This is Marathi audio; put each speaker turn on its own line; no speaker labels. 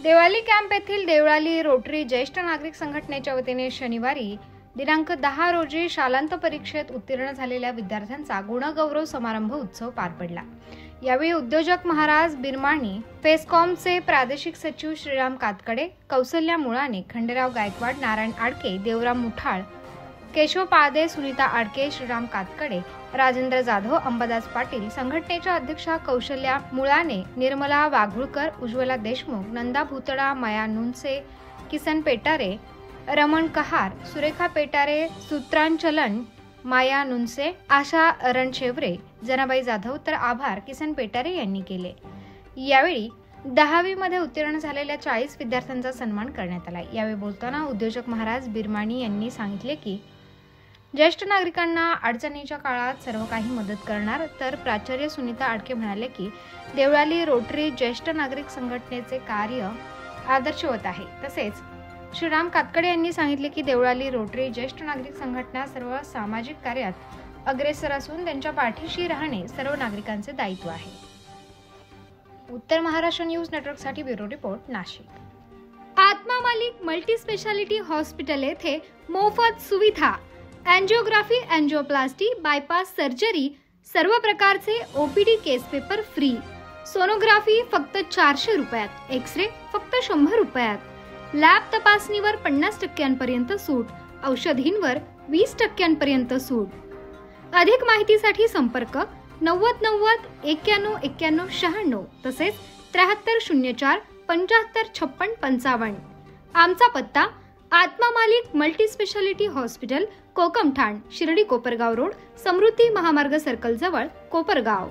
देवळाली कॅम्प येथील देवळाली रोटरी ज्येष्ठ नागरिक संघटनेच्या वतीने शनिवारी दिनांक 10 रोजी शालांत परीक्षेत उत्तीर्ण झालेल्या विद्यार्थ्यांचा गुणगौरव समारंभ उत्सव पार पडला। यावेळी उद्योजक महाराज बिरमाणी, फेस्कॉमचे प्रादेशिक सचिव श्रीराम कातकडे, कौसल्या मुळाने, खंडेराव गायकवाड, नारायण आडके, देवराम मुठाळ, केशव पाळदे, सुनीता आडके, श्रीराम कातकडे, राजेंद्र जाधव, अंबादास पाटील, संघटनेच्या अध्यक्षा कौशल्या मुळाने, निर्मला वाघुळकर, उज्ज्वला देशमुख, नंदा भूतडा, माया नुनसे, किसन पेटारे, रमण कहार, सुरेखा पेटारे, सूत्रांचलन, माया नुनसे, आशा रणशेवरे, जनाबाई जाधव तर आभार किसन पेटारे यांनी केले। यावेळी 10वी मध्ये उत्तीर्ण झालेल्या 40 विद्यार्थ्यांचा सन्मान करण्यात आला। यावेळी बोलताना उद्योजक महाराज बिरमाणी यांनी सांगितले की ज्येष्ठ नागरिकांना अडचणीच्या काळात सर्व काही मदत करणार। तर प्राचार्य सुनीता आडके म्हणाले की देवळाली रोटरी ज्येष्ठ नागरिक संघटनेचे कार्य आदर्शवत आहे। तसेच श्रीराम कातकडे यांनी सांगितले की देवळाली रोटरी ज्येष्ठ नागरिक संघटना सर्व सामाजिक कार्यात अग्रेसर असून त्यांच्या पाठीशी राहणे सर्व नागरिकांचे दायित्व आहे। उत्तर महाराष्ट्र न्यूज नेटवर्कसाठी ब्युरो रिपोर्ट, नाशिक।
आत्मा मालिक मल्टी स्पेशालिटी हॉस्पिटल येथे मोफत सुविधा, एंजियोग्राफी, एंजियोप्लास्टी, बायपास सर्जरी, सर्व प्रकारचे ओपीडी केस पेपर फ्री, सोनोग्राफी फक्त 400 रुपयात, एक्सरे फक्त 100 रुपयात, लॅब तपासणीवर 50% सूट, औषधींवर 20% सूट। अधिक माहितीसाठी संपर्क 90 90 91 91 96 तसेच 7304 75 56 55। आमचा पत्ता Atma Malik multi speciality hospital, Kokamthan, Shirdi Kopargaon road, Samruddhi Mahamarg circle जवळ, कोपरगाव।